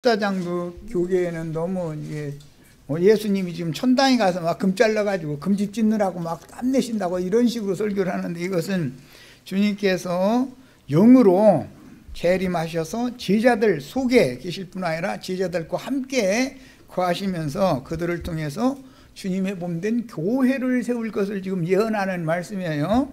사장도 교계에는 너무 예수님이 지금 천당에 가서 막 금 잘라가지고 금집 짓느라고 막 땀내신다고 이런 식으로 설교를 하는데, 이것은 주님께서 영으로 재림하셔서 제자들 속에 계실 뿐 아니라 제자들과 함께 거하시면서 그들을 통해서 주님의 몸된 교회를 세울 것을 지금 예언하는 말씀이에요.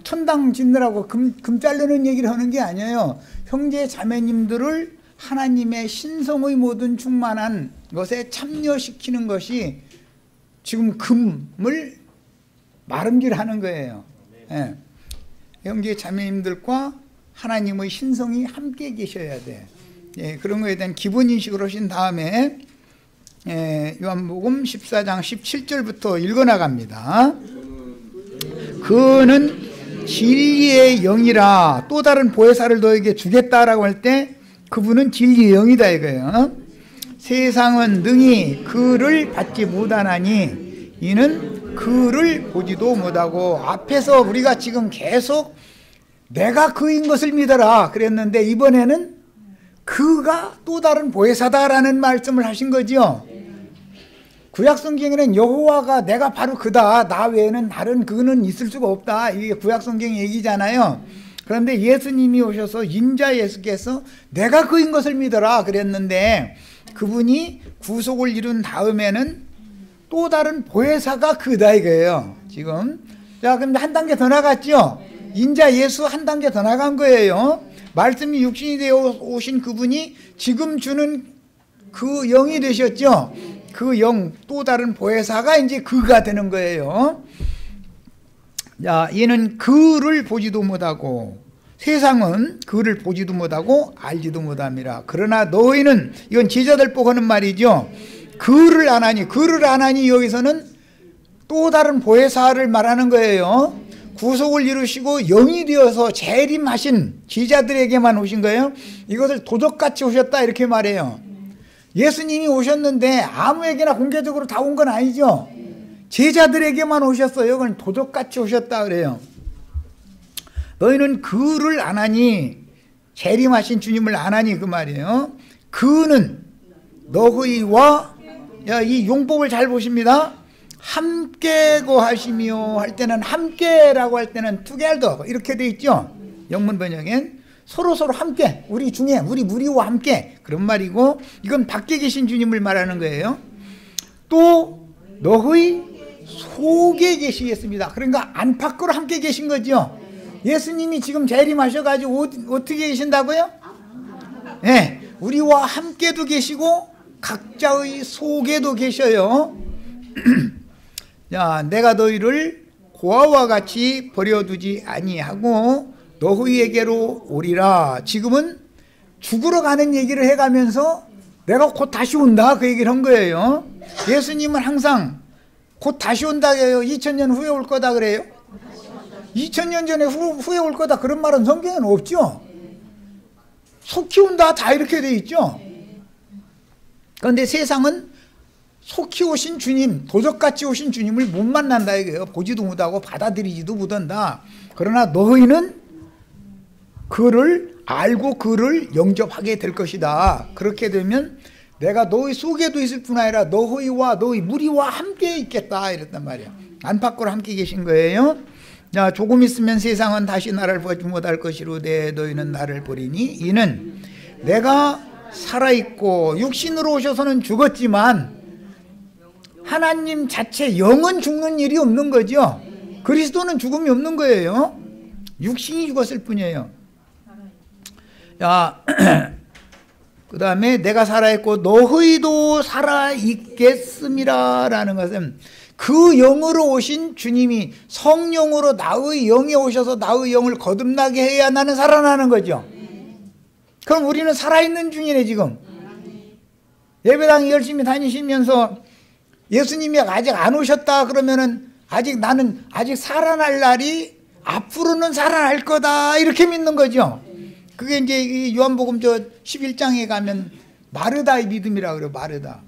천당 짓느라고 금 자르는 얘기를 하는 게 아니에요. 형제 자매님들을 하나님의 신성의 모든 충만한 것에 참여시키는 것이 지금 금을 마름질하는 거예요. 예. 형제 자매님들과 하나님의 신성이 함께 계셔야 돼. 예, 그런 거에 대한 기본 인식을 하신 다음에 요한복음 14장 17절부터 읽어나갑니다. 그는 진리의 영이라 또 다른 보혜사를 너에게 주겠다라고 할 때 그분은 진리의 영이다 이거예요. 세상은 능히 그를 받지 못하나니 이는 그를 보지도 못하고, 앞에서 우리가 지금 계속 내가 그인 것을 믿어라 그랬는데 이번에는 그가 또 다른 보혜사다라는 말씀을 하신 거죠. 구약성경에는 여호와가 내가 바로 그다, 나 외에는 다른 그는 있을 수가 없다, 이게 구약성경 얘기잖아요. 그런데 예수님이 오셔서 인자 예수께서 내가 그인 것을 믿어라 그랬는데 그분이 구속을 이룬 다음에는 또 다른 보혜사가 그다 이거예요 지금. 자, 그럼 한 단계 더 나갔죠. 인자 예수 한 단계 더 나간 거예요. 말씀이 육신이 되어 오신 그분이 지금 주는 그 영이 되셨죠. 그 영, 또 다른 보혜사가 이제 그가 되는 거예요. 자, 얘는 그를 보지도 못하고 세상은 그를 보지도 못하고 알지도 못함이라. 그러나 너희는, 이건 제자들 보고 하는 말이죠. 그를 아나니, 그를 아나니 여기서는 또 다른 보혜사를 말하는 거예요. 구속을 이루시고 영이 되어서 재림하신 제자들에게만 오신 거예요. 이것을 도적같이 오셨다 이렇게 말해요. 예수님이 오셨는데 아무에게나 공개적으로 다 온 건 아니죠. 제자들에게만 오셨어요. 그건 도적같이 오셨다 그래요. 너희는 그를 아나니, 재림하신 주님을 아나니 그 말이에요. 그는 너희와, 이 용법을 잘 보십니다. 함께 거하시며 할 때는, 함께라고 할 때는 together 이렇게 돼 있죠. 영문 번역엔 서로 함께, 우리 중에, 우리 무리와 함께 그런 말이고, 이건 밖에 계신 주님을 말하는 거예요. 또 너희 속에 계시겠습니다. 그러니까 안팎으로 함께 계신 거죠. 예수님이 지금 재림하셔가지고 어떻게 계신다고요? 네, 우리와 함께도 계시고 각자의 속에도 계셔요. 자, 내가 너희를 고아와 같이 버려두지 아니하고 너희에게로 오리라. 지금은 죽으러 가는 얘기를 해가면서 내가 곧 다시 온다 그 얘기를 한 거예요. 예수님은 항상 곧 다시 온다 그래요. 2000년 후에 올 거다 그래요. 2000년 전에 후에 올 거다 그런 말은 성경에는 없죠. 속히 온다 다 이렇게 돼 있죠. 그런데 세상은 속히 오신 주님, 도적같이 오신 주님을 못 만난다 이거예요. 보지도 못하고 받아들이지도 못한다. 그러나 너희는 그를 알고 그를 영접하게 될 것이다. 그렇게 되면 내가 너희 속에도 있을 뿐 아니라 너희와 너희 무리와 함께 있겠다 이랬단 말이야. 안팎으로 함께 계신 거예요. 자, 조금 있으면 세상은 다시 나를 보지 못할 것이로되 너희는 나를 보리니 이는 내가 살아있고 육신으로 오셔서는 죽었지만 하나님 자체 영은 죽는 일이 없는 거죠. 그리스도는 죽음이 없는 거예요. 육신이 죽었을 뿐이에요. 자, 그 다음에 내가 살아있고 너희도 살아있겠음이라 라는 것은 그 영으로 오신 주님이 성령으로 나의 영에 오셔서 나의 영을 거듭나게 해야 나는 살아나는 거죠. 그럼 우리는 살아있는 중이네 지금. 예배당 열심히 다니시면서 예수님이 아직 안 오셨다 그러면은 나는 아직 살아날 날이 앞으로는 살아날 거다 이렇게 믿는 거죠. 그게 이제 요한복음 11장에 가면 마르다의 믿음이라고 그래요. 마르다.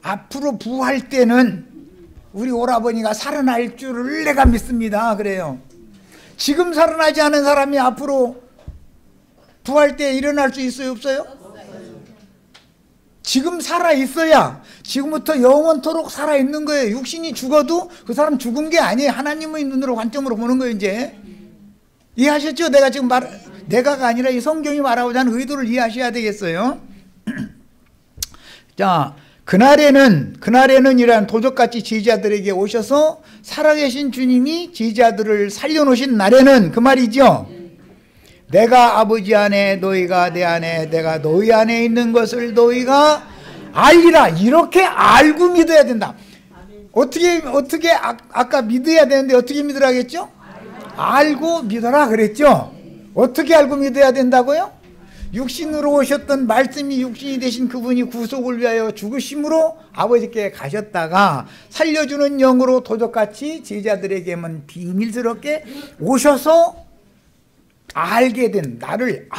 앞으로 부활 때는 우리 오라버니가 살아날 줄을 내가 믿습니다 그래요. 지금 살아나지 않은 사람이 앞으로 부활 때 일어날 수 있어요 없어요? 지금 살아있어야 지금부터 영원토록 살아있는 거예요. 육신이 죽어도 그 사람 죽은 게 아니에요. 하나님의 눈으로 관점으로 보는 거예요. 이제 이해하셨죠? 내가 지금 내가가 아니라 이 성경이 말하고자 하는 의도를 이해하셔야 되겠어요. 자, 그날에는 이란 도적같이 제자들에게 오셔서 살아계신 주님이 제자들을 살려놓으신 날에는, 그 말이죠. 내가 아버지 안에 너희가 내 안에 내가 너희 안에 있는 것을 너희가 알리라. 이렇게 알고 믿어야 된다. 어떻게 아까 믿어야 되는데 어떻게 믿으라겠죠? 알고 믿어라 그랬죠. 어떻게 알고 믿어야 된다고요? 육신으로 오셨던 말씀이 육신이 되신 그분이 구속을 위하여 죽으심으로 아버지께 가셨다가 살려주는 영으로 도적같이 제자들에게만 비밀스럽게 오셔서 알게 된 나를,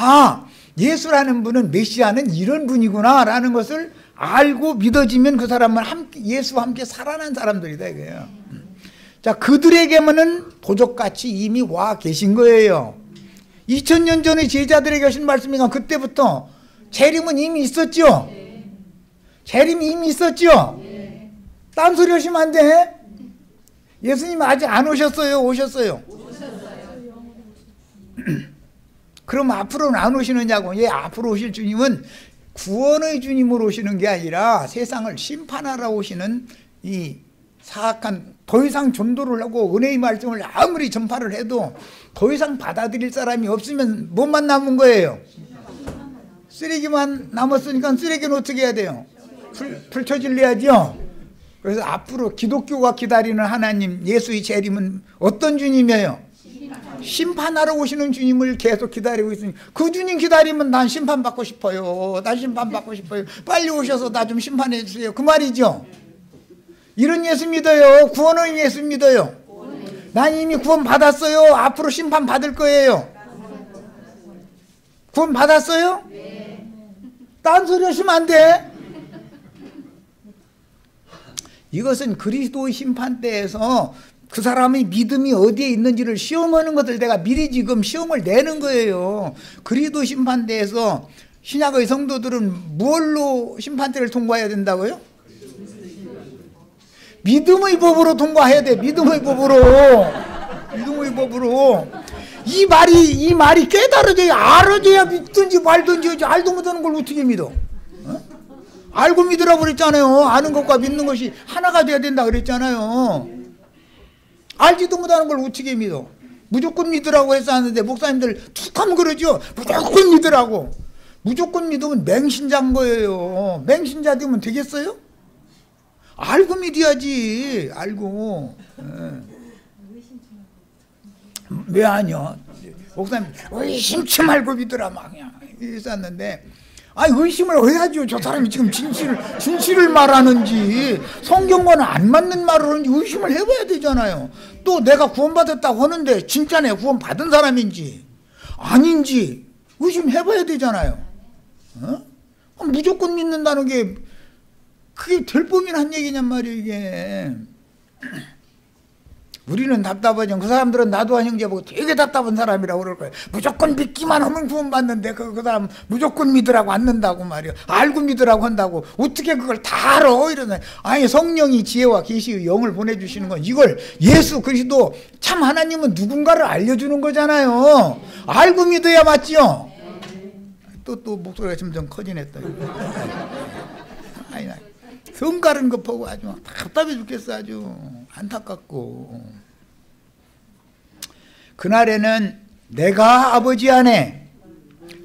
예수라는 분은, 메시아는 이런 분이구나 라는 것을 알고 믿어지면 그 사람은 예수와 함께 살아난 사람들이다 이거예요. 자, 그들에게만은 도적같이 이미 와 계신 거예요. 2000년 전에 제자들에게 하신 말씀이니까 그때부터 재림은 이미 있었죠. 재림이 이미 있었죠. 딴소리 하시면 안 돼. 예수님 아직 안 오셨어요? 오셨어요? 그럼 앞으로는 안 오시느냐고. 앞으로 오실 주님은 구원의 주님으로 오시는 게 아니라 세상을 심판하러 오시는 이 사악한, 더 이상 전도를 하고 은혜의 말씀을 아무리 전파를 해도 더 이상 받아들일 사람이 없으면 뭐만 남은 거예요? 쓰레기만 남았으니까 쓰레기는 어떻게 해야 돼요? 풀쳐질려야죠. 그래서 앞으로 기독교가 기다리는 하나님, 예수의 재림은 어떤 주님이에요? 심판하러 오시는 주님을 계속 기다리고 있으니, 그 주님 기다리면 난 심판받고 싶어요. 난 심판받고 싶어요. 빨리 오셔서 나 좀 심판해 주세요. 그 말이죠. 이런 예수 믿어요. 구원의 예수 믿어요. 난 이미 구원 받았어요. 앞으로 심판 받을 거예요. 구원 받았어요? 딴소리 하시면 안 돼. 이것은 그리스도의 심판 때에서 그 사람의 믿음이 어디에 있는지를 시험하는 것을 내가 미리 지금 시험을 내는 거예요. 그리스도 심판대에서 신약의 성도들은 무엇로 심판대를 통과해야 된다고요? 믿음의 법으로 통과해야 돼. 믿음의 법으로. 믿음의 법으로. 이 말이 깨달아져야, 알아져야 믿든지 말든지. 알도 못하는 걸 어떻게 믿어? 알고 믿으라고 그랬잖아요. 아는 것과 믿는 것이 하나가 돼야 된다 그랬잖아요. 알지도 못하는 걸 어떻게 믿어? 무조건 믿으라고 했었는데 목사님들 툭 하면 그러죠. 무조건 믿으라고. 무조건 믿으면 맹신자인 거예요. 맹신자 되면 되겠어요? 알고 믿어야지. 알고. 왜 아니야? 목사님 의심치 말고 믿으라 막 그냥 이랬었는데, 의심을 해야죠. 저 사람이 지금 진실을 말하는지 성경과는 안 맞는 말을 하는지 의심을 해봐야 되잖아요. 또 내가 구원받았다고 하는데 진짜 내가 구원받은 사람인지 아닌지 의심해봐야 되잖아요. 무조건 믿는다는 게 그게 될 법이란 얘기냔 말이에요. 이게 우리는 답답하죠. 그 사람들은 나도한 형제 보고 되게 답답한 사람이라고 그럴 거예요. 무조건 믿기만 하면 구원받는데 그 사람 무조건 믿으라고 않는다고 말이에요. 알고 믿으라고 한다고 어떻게 그걸 다 알아? 이러네. 아니, 성령이 지혜와 계시의 영을 보내주시는 건 이걸 예수 그리스도 참 하나님은 누군가를 알려주는 거잖아요. 알고 믿어야 맞지요. 또 목소리가 점점 커지네 또. 아니, 성 가른 거 보고 아주 답답해 죽겠어. 아주 안타깝고. 그날에는 내가 아버지 안에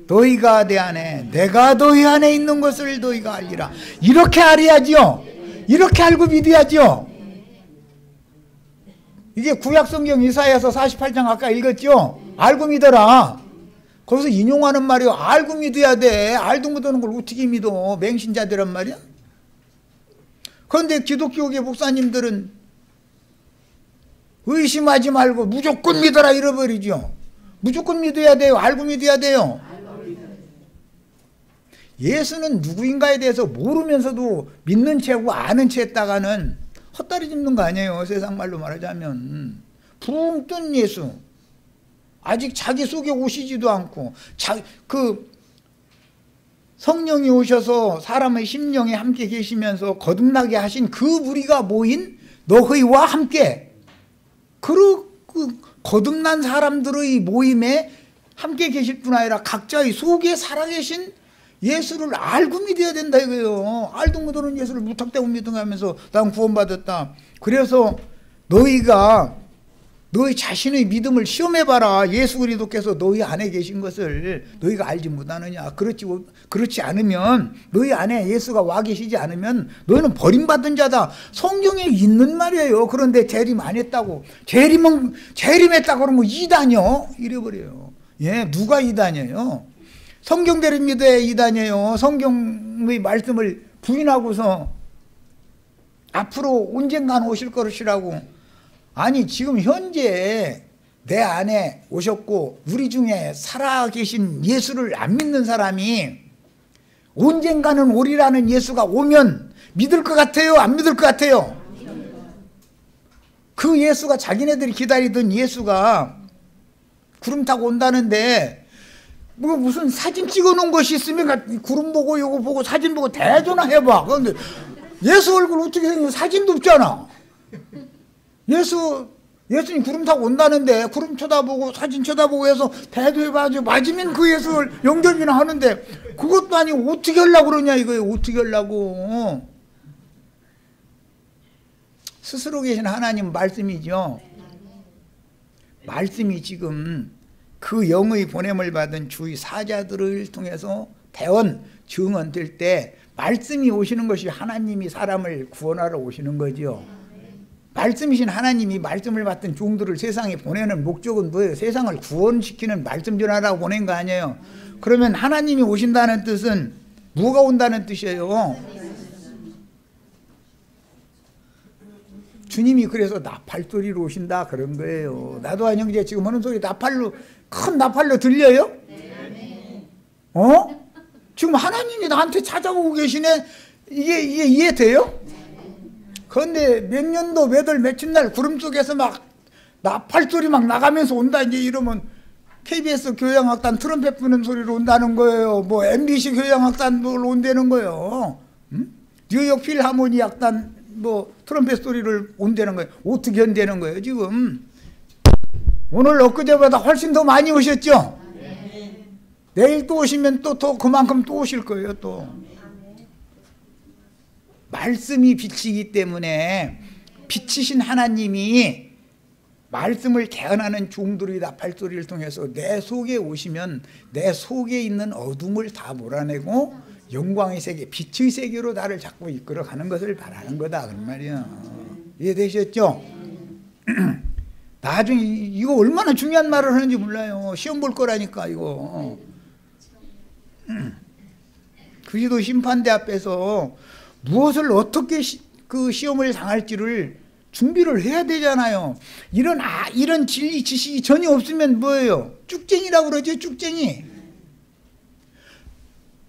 너희가 내 안에 내가 너희 안에 있는 것을 너희가 알리라. 이렇게 알아야지요. 이렇게 알고 믿어야지요. 이게 구약성경 이사야서 48장 아까 읽었죠. 알고 믿어라. 거기서 인용하는 말이요. 알고 믿어야 돼. 알도 못하는 걸 어떻게 믿어. 맹신자들란 말이야. 그런데 기독교계 목사님들은 의심하지 말고 무조건 믿어라 잃어버리죠. 무조건 믿어야 돼요. 알고 믿어야 돼요. 예수는 누구인가에 대해서 모르면서도 믿는 채고 아는 채 했다가는 헛다리 짚는 거 아니에요. 세상 말로 말하자면. 붕 뜬 예수. 아직 자기 속에 오시지도 않고 성령이 오셔서 사람의 심령에 함께 계시면서 거듭나게 하신 그 무리가 모인 너희와 함께 그 거듭난 사람들의 모임에 함께 계실 뿐 아니라 각자의 속에 살아계신 예수를 알고 믿어야 된다 이거예요. 알도 못하는 예수를 무턱대고 믿어가면서 난 구원받았다. 그래서 너희가 너희 자신의 믿음을 시험해봐라. 예수 그리스도께서 너희 안에 계신 것을 너희가 알지 못하느냐. 그렇지 않으면, 너희 안에 예수가 와 계시지 않으면 너희는 버림받은 자다. 성경에 있는 말이에요. 그런데 재림 안 했다고, 재림했다고 그러면 이단이요 이래버려요. 예, 누가 이단이에요? 성경대로 믿어야 이단이에요. 성경의 말씀을 부인하고서 앞으로 언젠간 오실 것이라고. 아니, 지금 현재 내 안에 오셨고 우리 중에 살아계신 예수를 안 믿는 사람이 언젠가는 오리라는 예수가 오면 믿을 것 같아요? 안 믿을 것 같아요? 그 예수가, 자기네들이 기다리던 예수가 구름 타고 온다는데 뭐 무슨 사진 찍어놓은 것이 있으면 구름 보고 요거 보고 사진 보고 대조나 해봐. 그런데 예수 얼굴 어떻게 생긴 사진도 없잖아. 예수님 구름 타고 온다는데 구름 쳐다보고 사진 쳐다보고 해서 대조해봐야지. 맞으면 그 예수를 연결이나 하는데 그것도 아니고 어떻게 하려고 그러냐 이거예요. 어떻게 하려고. 스스로 계신 하나님 말씀이죠. 말씀이 지금 그 영의 보냄을 받은 주의 사자들을 통해서 대언, 증언될 때 말씀이 오시는 것이 하나님이 사람을 구원하러 오시는 거죠. 말씀이신 하나님이 말씀을 받던 종들을 세상에 보내는 목적은 뭐예요? 세상을 구원시키는 말씀 전하라고 보낸 거 아니에요? 그러면 하나님이 오신다는 뜻은 뭐가 온다는 뜻이에요? 주님이 그래서 나팔소리로 오신다 그런 거예요. 나도 한 형제 지금 하는 소리 나팔로, 큰 나팔로 들려요? 지금 하나님이 나한테 찾아오고 계시네. 이게 이해돼요? 그런데 몇 년도 며칠 날 구름 속에서 막 나팔소리 막 나가면서 온다 이제 이러면 KBS 교향악단 트럼펫 부는 소리로 온다는 거예요. 뭐 MBC 교향악단으로 온다는 거예요. 뉴욕 필하모니 악단 뭐 트럼펫 소리를 온다는 거예요. 어떻게 온다는 거예요 지금? 오늘 엊그제보다 훨씬 더 많이 오셨죠? 내일 또 오시면 또 더 그만큼 또 오실 거예요 또. 말씀이 빛이기 때문에 빛이신 하나님이 말씀을 개헌하는 종들의 나팔소리를 통해서 내 속에 오시면 내 속에 있는 어둠을 다 몰아내고 영광의 세계, 빛의 세계로 나를 자꾸 이끌어가는 것을 바라는 거다 그런 말이야. 이해되셨죠? 나중에 이거 얼마나 중요한 말을 하는지 몰라요. 시험 볼 거라니까 이거. 그리스도 심판대 앞에서 무엇을 어떻게 그 시험을 당할지를 준비를 해야 되잖아요. 이런 진리 지식이 전혀 없으면 뭐예요? 쭉쟁이라고 그러죠. 쭉쟁이.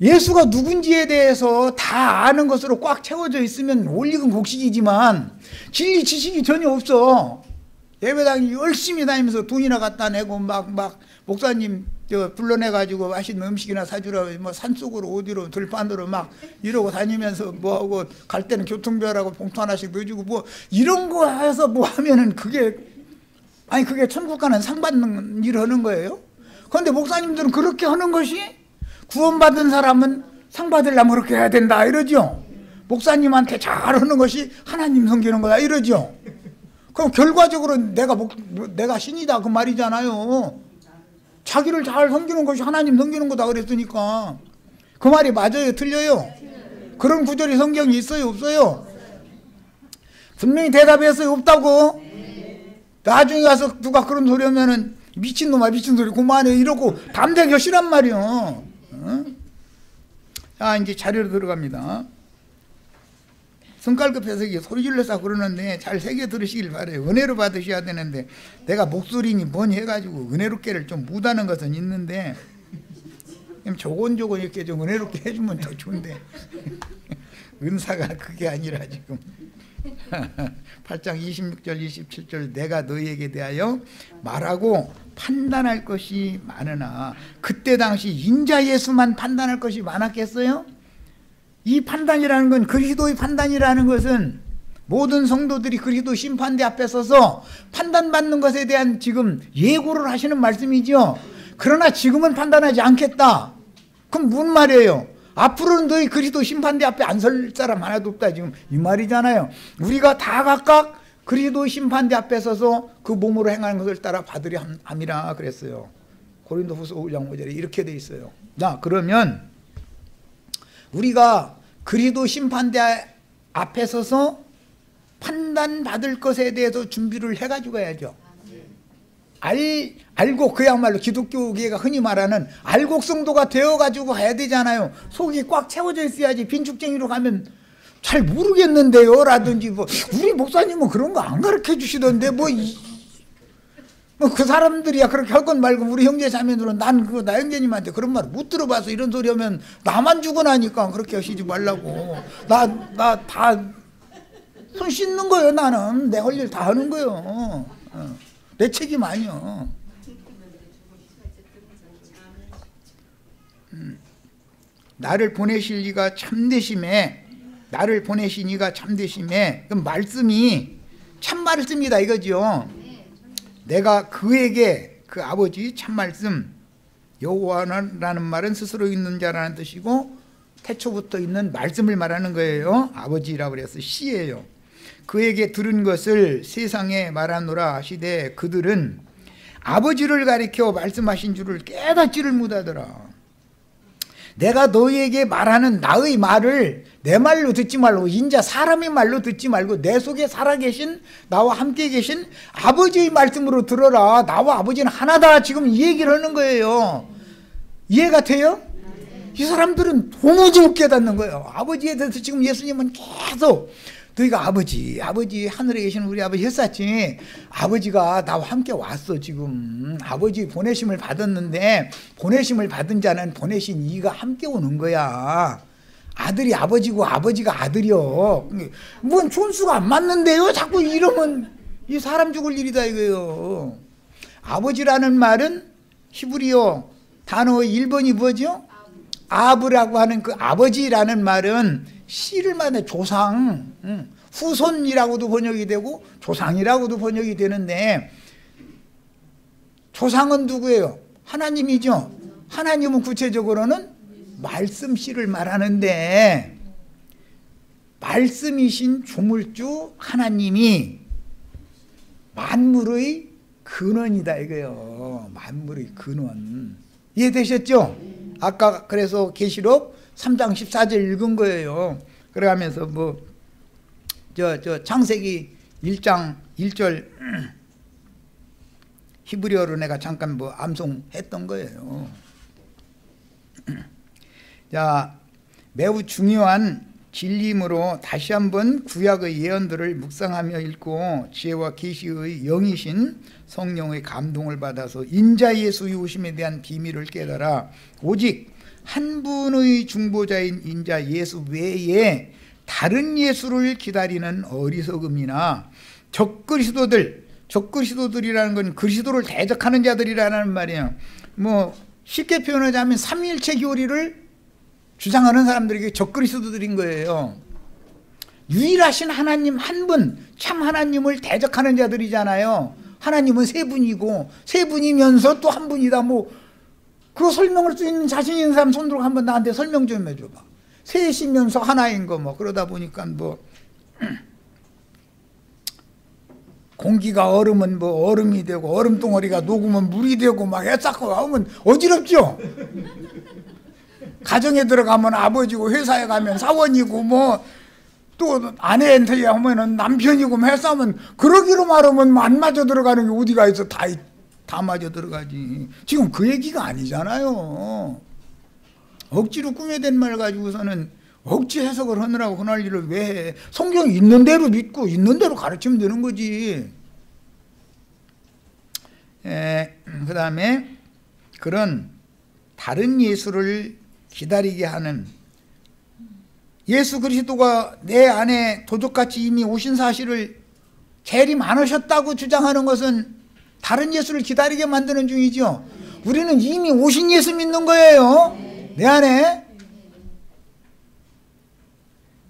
예수가 누군지에 대해서 다 아는 것으로 꽉 채워져 있으면 올익은 곡식이지만 진리 지식이 전혀 없어. 예배당 열심히 다니면서 돈이나 갖다 내고 막 목사님 불러내가지고 맛있는 음식이나 사주라, 뭐 산속으로 어디로 들판으로 막 이러고 다니면서 뭐하고 갈 때는 교통비하라고 봉투 하나씩 넣어주고 뭐 이런 거 해서 뭐 하면은 그게 천국 가는 상 받는 일 하는 거예요? 그런데 목사님들은 그렇게 하는 것이 구원받은 사람은 상 받으려면 그렇게 해야 된다 이러죠. 목사님한테 잘하는 것이 하나님 섬기는 거다 이러죠. 그럼 결과적으로 내가 신이다 그 말이잖아요. 자기를 잘 섬기는 것이 하나님 섬기는 거다 그랬으니까. 그 말이 맞아요? 틀려요? 그런 구절이 성경에 있어요? 없어요? 분명히 대답했어요? 없다고? 나중에 가서 누가 그런 소리 하면은 미친놈아 미친 소리 그만해 이러고 담대 겨시란 말이요. 자 이제 자료로 들어갑니다. 성깔급 해석이 소리 질러서 그러는데 잘 새겨 들으시길 바래요. 은혜로 받으셔야 되는데 내가 목소리니 뭐니 해가지고 은혜롭게를 좀 못하는 것은 있는데 조곤조곤 이렇게 좀 은혜롭게 해주면 더 좋은데 은사가 그게 아니라 지금 8장 26절 27절 내가 너희에게 대하여 말하고 판단할 것이 많으나 그때 당시 인자 예수만 판단할 것이 많았겠어요? 이 판단이라는 건 그리스도의 판단이라는 것은 모든 성도들이 그리스도 심판대 앞에 서서 판단받는 것에 대한 지금 예고를 하시는 말씀이죠. 그러나 지금은 판단하지 않겠다. 그럼 무슨 말이에요? 앞으로는 너희 그리스도 심판대 앞에 안 설 사람 하나도 없다 지금 이 말이잖아요. 우리가 다 각각 그리스도 심판대 앞에 서서 그 몸으로 행하는 것을 따라 받으려 함이라 그랬어요. 고린도후서 5장 5절에 이렇게 돼 있어요. 자, 그러면 우리가 그리스도 심판대 앞에 서서 판단받을 것에 대해서 준비를 해가지고 가야죠. 알고 그야말로 기독교계가 흔히 말하는 알곡성도가 되어가지고 가야 되잖아요. 속이 꽉 채워져 있어야지. 빈축쟁이로 가면 잘 모르겠는데요 라든지 뭐 우리 목사님은 그런 거 안 가르쳐 주시던데 뭐 그 사람들이야 그렇게 할 건 말고 우리 형제 자매들은 난 그거 나 형제님한테 그런 말 못 들어봐서 이런 소리 하면 나만 죽어나니까 그렇게 하시지 말라고. 나 다 손 씻는 거예요. 나는 내 할 일 다 하는 거예요. 내 책임 아니요. 나를 보내실 이가 참되심에 나를 보내신 이가 참되심에 그 말씀이 참 말씀이다 이거죠. 내가 그에게 그 아버지 참 말씀 여호와라는 말은 스스로 있는 자라는 뜻이고 태초부터 있는 말씀을 말하는 거예요. 아버지라고 그래서 시예요. 그에게 들은 것을 세상에 말하노라 하시되 그들은 아버지를 가리켜 말씀하신 줄을 깨닫지를 못하더라. 내가 너희에게 말하는 나의 말을 내 말로 듣지 말고 인자 사람의 말로 듣지 말고 내 속에 살아계신 나와 함께 계신 아버지의 말씀으로 들어라. 나와 아버지는 하나다. 지금 이 얘기를 하는 거예요. 이해가 돼요? 이 사람들은 도무지 못 깨닫는 거예요. 아버지에 대해서 지금 예수님은 계속 너희가 아버지 하늘에 계신 우리 아버지 했었지. 아버지가 나와 함께 왔어. 지금 아버지 보내심을 받았는데 보내심을 받은 자는 보내신 이가 함께 오는 거야. 아들이 아버지고 아버지가 아들이요. 뭔 촌수가 안 맞는데요. 자꾸 이러면 이 사람 죽을 일이다 이거예요. 아버지라는 말은 히브리어 단어의 1번이 뭐죠? 아브라고 하는 그 아버지라는 말은 씨를 말해 조상, 후손이라고도 번역이 되고 조상이라고도 번역이 되는데 조상은 누구예요? 하나님이죠. 하나님은 구체적으로는 말씀 씨를 말하는데 말씀이신 조물주 하나님이 만물의 근원이다 이거예요. 만물의 근원. 이해되셨죠? 아까 그래서 계시록 3장 14절 읽은 거예요. 그래가면서 창세기 1장 1절 히브리어로 내가 잠깐 암송했던 거예요. 자, 매우 중요한 진리임으로 다시 한번 구약의 예언들을 묵상하며 읽고 지혜와 계시의 영이신 성령의 감동을 받아서 인자 예수의 오심에 대한 비밀을 깨달아 오직 한 분의 중보자인 인자 예수 외에 다른 예수를 기다리는 어리석음이나 적그리스도들이라는 건 그리스도를 대적하는 자들이라는 말이에요. 쉽게 표현하자면 삼위일체 교리를 주장하는 사람들에게 적그리스도들인 거예요. 유일하신 하나님 한 분, 참 하나님을 대적하는 자들이잖아요. 하나님은 세 분이고 세 분이면서 또 한 분이다. 그거 설명할 수 있는 자신 있는 사람 손 들고 한번 나한테 설명 좀 해줘봐. 셋이면서 하나인 거 그러다 보니까 공기가 얼으면 얼음이 되고 얼음 덩어리가 녹으면 물이 되고 애쌓고 하면 어지럽죠. 가정에 들어가면 아버지고 회사에 가면 사원이고 또 아내한테 하면은 남편이고 해싸면 그러기로 말하면 안 맞아 들어가는 게 어디가 있어. 다 맞아 들어가지. 지금 그 얘기가 아니잖아요. 억지로 꾸며댄 말 가지고서는 억지 해석을 하느라고 그날 일을 왜 해. 성경 있는 대로 믿고 있는 대로 가르치면 되는 거지. 그 다음에 그런 다른 예수를 기다리게 하는 예수 그리스도가 내 안에 도적같이 이미 오신 사실을 재림 안 하셨다고 주장하는 것은 다른 예수를 기다리게 만드는 중이죠. 우리는 이미 오신 예수 믿는 거예요. 내 안에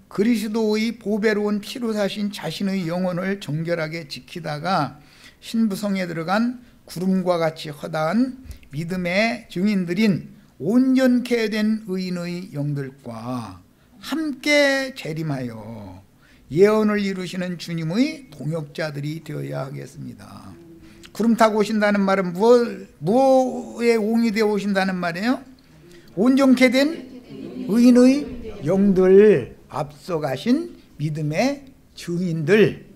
그리스도의 보배로운 피로 사신 자신의 영혼을 정결하게 지키다가 신부성에 들어간 구름과 같이 허다한 믿음의 증인들인 온전케 된 의인의 영들과 함께 재림하여 예언을 이루시는 주님의 동역자들이 되어야 하겠습니다. 구름 타고 오신다는 말은 무엇에 옹이 되어 오신다는 말이에요? 온전케 된 의인의 영들, 앞서가신 믿음의 증인들,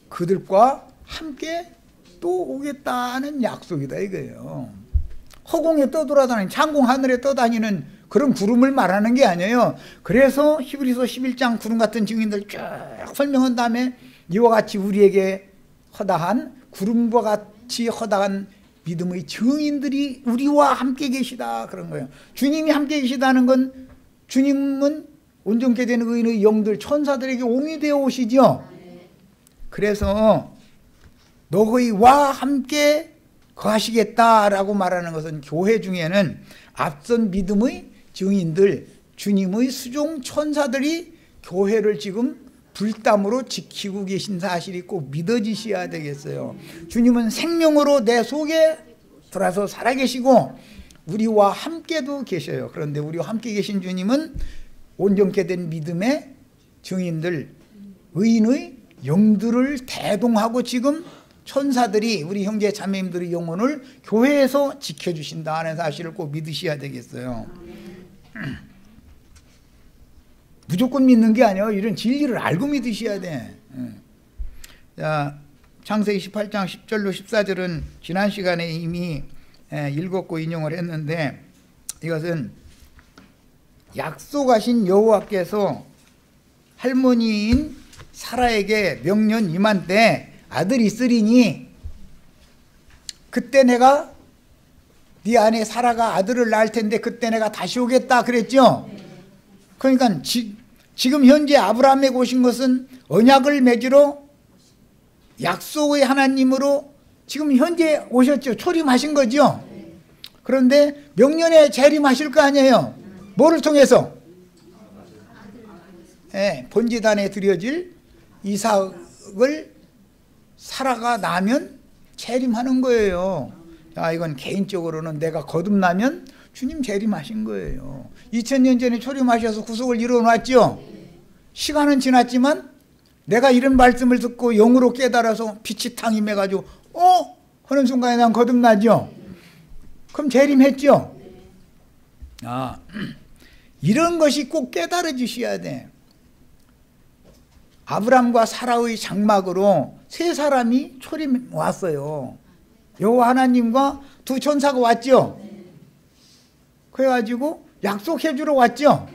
그들과 함께 또 오겠다는 약속이다 이거예요. 허공에 떠돌아다니는, 창공 하늘에 떠다니는 그런 구름을 말하는 게 아니에요. 그래서 히브리서 11장 구름 같은 증인들 쭉 설명한 다음에 이와 같이 우리에게 허다한 구름과 같이 허다한 믿음의 증인들이 우리와 함께 계시다 그런 거예요. 주님이 함께 계시다는 건 주님은 온전케 된 의인의 영들 천사들에게 옹이 되어 오시죠. 그래서 너희와 함께 거하시겠다라고 말하는 것은 교회 중에는 앞선 믿음의 증인들, 주님의 수종 천사들이 교회를 지금 불담으로 지키고 계신 사실이 꼭 믿어지셔야 되겠어요. 주님은 생명으로 내 속에 들어서 살아계시고 우리와 함께도 계셔요. 그런데 우리와 함께 계신 주님은 온전케 된 믿음의 증인들, 의인의 영들을 대동하고 지금 천사들이 우리 형제 자매님들의 영혼을 교회에서 지켜주신다는 사실을 꼭 믿으셔야 되겠어요. 무조건 믿는 게 아니에요. 이런 진리를 알고 믿으셔야 돼. 자, 창세기 18장 10절로 14절은 지난 시간에 이미 읽었고 인용을 했는데, 이것은 약속하신 여호와께서 할머니인 사라에게 명년 이만 때 아들이 있으리니 그때 내가 네 아내 사라가 아들을 낳을 텐데 그때 내가 다시 오겠다 그랬죠. 그러니까 지금 현재 아브라함에게 오신 것은 언약을 맺으러 약속의 하나님으로 지금 현재 오셨죠. 초림하신 거죠. 그런데 명년에 재림하실 거 아니에요. 뭐를 통해서? 번제단에 드려질 이삭을 사라가 나면 재림하는 거예요. 자, 이건 개인적으로는 내가 거듭나면 주님 재림하신 거예요. 2000년 전에 초림하셔서 구속을 이루어놨죠. 시간은 지났지만 내가 이런 말씀을 듣고 영으로 깨달아서 빛이 탕 임해가지고 하는 순간에 난 거듭나죠. 그럼 재림했죠. 이런 것이 꼭 깨달아 주셔야 돼. 아브람과 사라의 장막으로 세 사람이 초림 왔어요. 여호와 하나님과 두 천사가 왔죠. 그래가지고 약속해 주러 왔죠.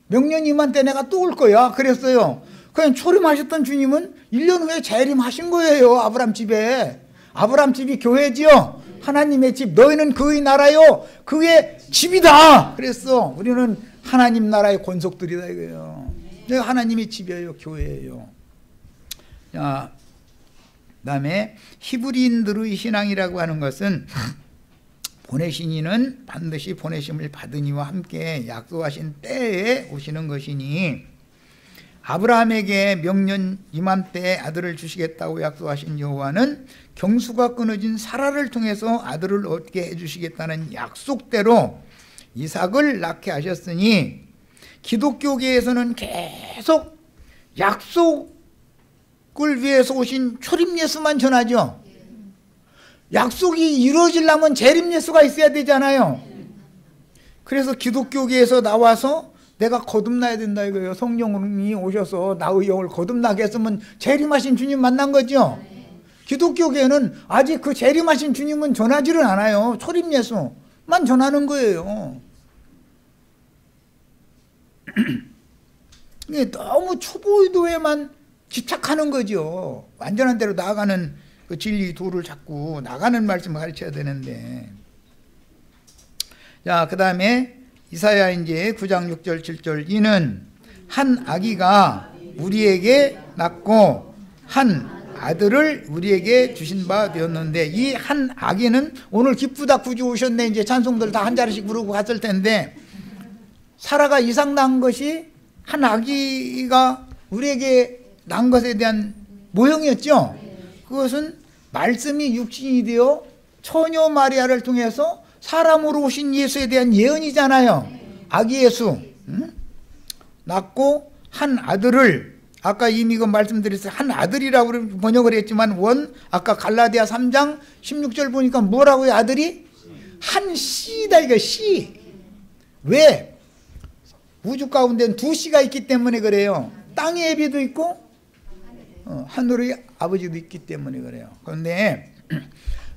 명년 이만 때 내가 또 올 거야 그랬어요. 그냥 초림하셨던 주님은 1년 후에 재림하신 거예요. 아브람 집에. 아브람 집이 교회지요. 하나님의 집, 너희는 그의 나라요 그의 집이다 그랬어. 우리는 하나님 나라의 권속들이다 이거예요. 내가 하나님의 집이에요. 교회예요. 자, 그다음에 히브리인들의 신앙이라고 하는 것은 보내신 이는 반드시 보내심을 받은 이와 함께 약속하신 때에 오시는 것이니, 아브라함에게 명년 이맘때에 아들을 주시겠다고 약속하신 여호와는 경수가 끊어진 사라를 통해서 아들을 얻게 해주시겠다는 약속대로 이삭을 낳게 하셨으니, 기독교계에서는 계속 약속을 위해서 오신 초림 예수만 전하죠. 약속이 이루어지려면 재림 예수가 있어야 되잖아요. 그래서 기독교계에서 나와서 내가 거듭나야 된다 이거예요. 성령이 오셔서 나의 영을 거듭나게 했으면 재림하신 주님 만난 거죠. 기독교계는 아직 그 재림하신 주님은 전하지를 않아요. 초림 예수만 전하는 거예요. 너무 초보 의도에만 집착하는 거죠. 완전한 대로 나아가는 그 진리 도를 자꾸 나가는 말씀을 가르쳐야 되는데. 자, 그 다음에 이사야 이제 9장 6절 7절 이는 한 아기가 우리에게 낳고 한 아들을 우리에게 주신 바 되었는데, 이 한 아기는 오늘 기쁘다 구주 오셨네 이제 찬송들 다 한 자리씩 부르고 갔을 텐데, 사라가 이삭 낳은 것이 한 아기가 우리에게 낳은 것에 대한 모형이었죠. 그것은 말씀이 육신이 되어 처녀 마리아를 통해서 사람으로 오신 예수에 대한 예언이잖아요. 아기 예수 낳고 한 아들을, 아까 이미 그 말씀드렸어요. 한 아들이라고 번역을 했지만 아까 갈라디아 3장 16절 보니까 뭐라고요? 아들이 한 씨다, 이거 씨. 왜? 우주 가운데는 두 씨가 있기 때문에 그래요. 땅의 애비도 있고 하늘의 아버지도 있기 때문에 그래요. 그런데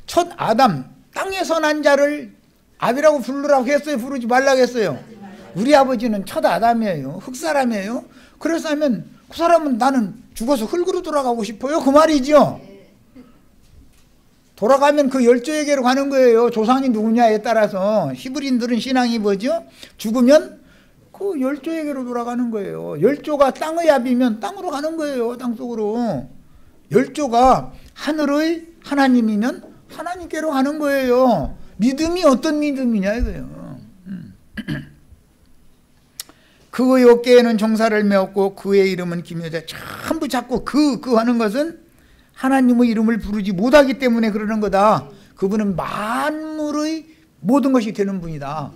첫 아담, 땅에서 난 자를 아비라고 부르라고 했어요? 부르지 말라고 했어요? 우리 아버지는 첫 아담이에요. 흙사람이에요. 그래서 하면 그 사람은 나는 죽어서 흙으로 돌아가고 싶어요, 그 말이죠. 돌아가면 그 열조에게로 가는 거예요. 조상이 누구냐에 따라서. 히브리인들은 신앙이 뭐죠? 죽으면 그 열조에게로 돌아가는 거예요. 열조가 땅의 아비면 땅으로 가는 거예요. 땅속으로. 열조가 하늘의 하나님이면 하나님께로 가는 거예요. 믿음이 어떤 믿음이냐 이거예요. 그의 어깨에는 종사를 메었고 그의 이름은 기묘자. 전부 자꾸 그 하는 것은 하나님의 이름을 부르지 못하기 때문에 그러는 거다. 그분은 만물의 모든 것이 되는 분이다.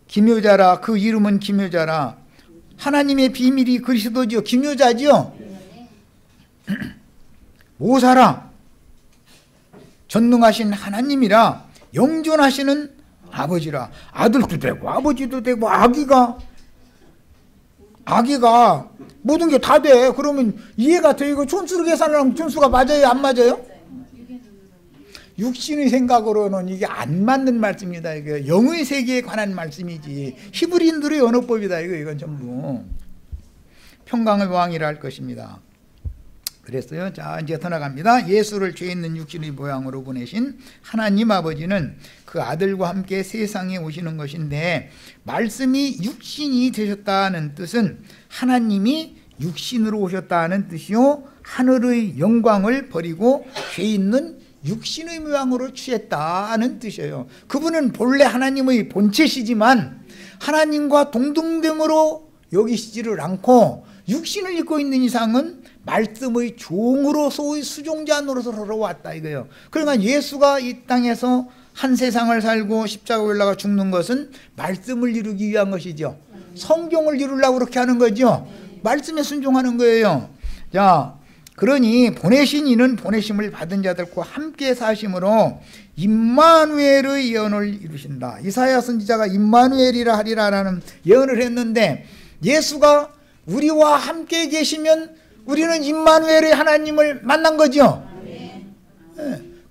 기묘자라, 그 이름은 기묘자라. 하나님의 비밀이 그리스도죠. 기묘자죠. 모사라, 전능하신 하나님이라, 영존하시는 아버지라. 아들도 되고 아버지도 되고 아기가 모든 게 다 돼. 그러면 이해가 돼. 이거 촌수로 계산하면 촌수가 맞아요, 안 맞아요? 육신의 생각으로는 이게 안 맞는 말씀이다. 이게 영의 세계에 관한 말씀이지. 히브리인들의 언어법이다. 이건 전부 평강의 왕이라 할 것입니다. 그랬어요. 자, 이제 더 나갑니다. 예수를 죄 있는 육신의 모양으로 보내신 하나님 아버지는 그 아들과 함께 세상에 오시는 것인데, 말씀이 육신이 되셨다는 뜻은 하나님이 육신으로 오셨다는 뜻이요, 하늘의 영광을 버리고 죄 있는 육신의 모양으로 취했다는 뜻이에요. 그분은 본래 하나님의 본체시지만 하나님과 동등됨으로 여기시지를 않고 육신을 입고 있는 이상은 말씀의 종으로, 소위 수종자 노릇으로 왔다 이거예요. 그러니까 예수가 이 땅에서 한 세상을 살고 십자가에 올라가 죽는 것은 말씀을 이루기 위한 것이죠. 성경을 이루려고 그렇게 하는 거죠. 말씀에 순종하는 거예요. 자, 그러니 보내신 이는 보내심을 받은 자들과 함께 사심으로 임마누엘의 예언을 이루신다. 이사야 선지자가 임마누엘이라 하리라라는 예언을 했는데, 예수가 우리와 함께 계시면 우리는 임마누엘의 하나님을 만난 거죠. 네.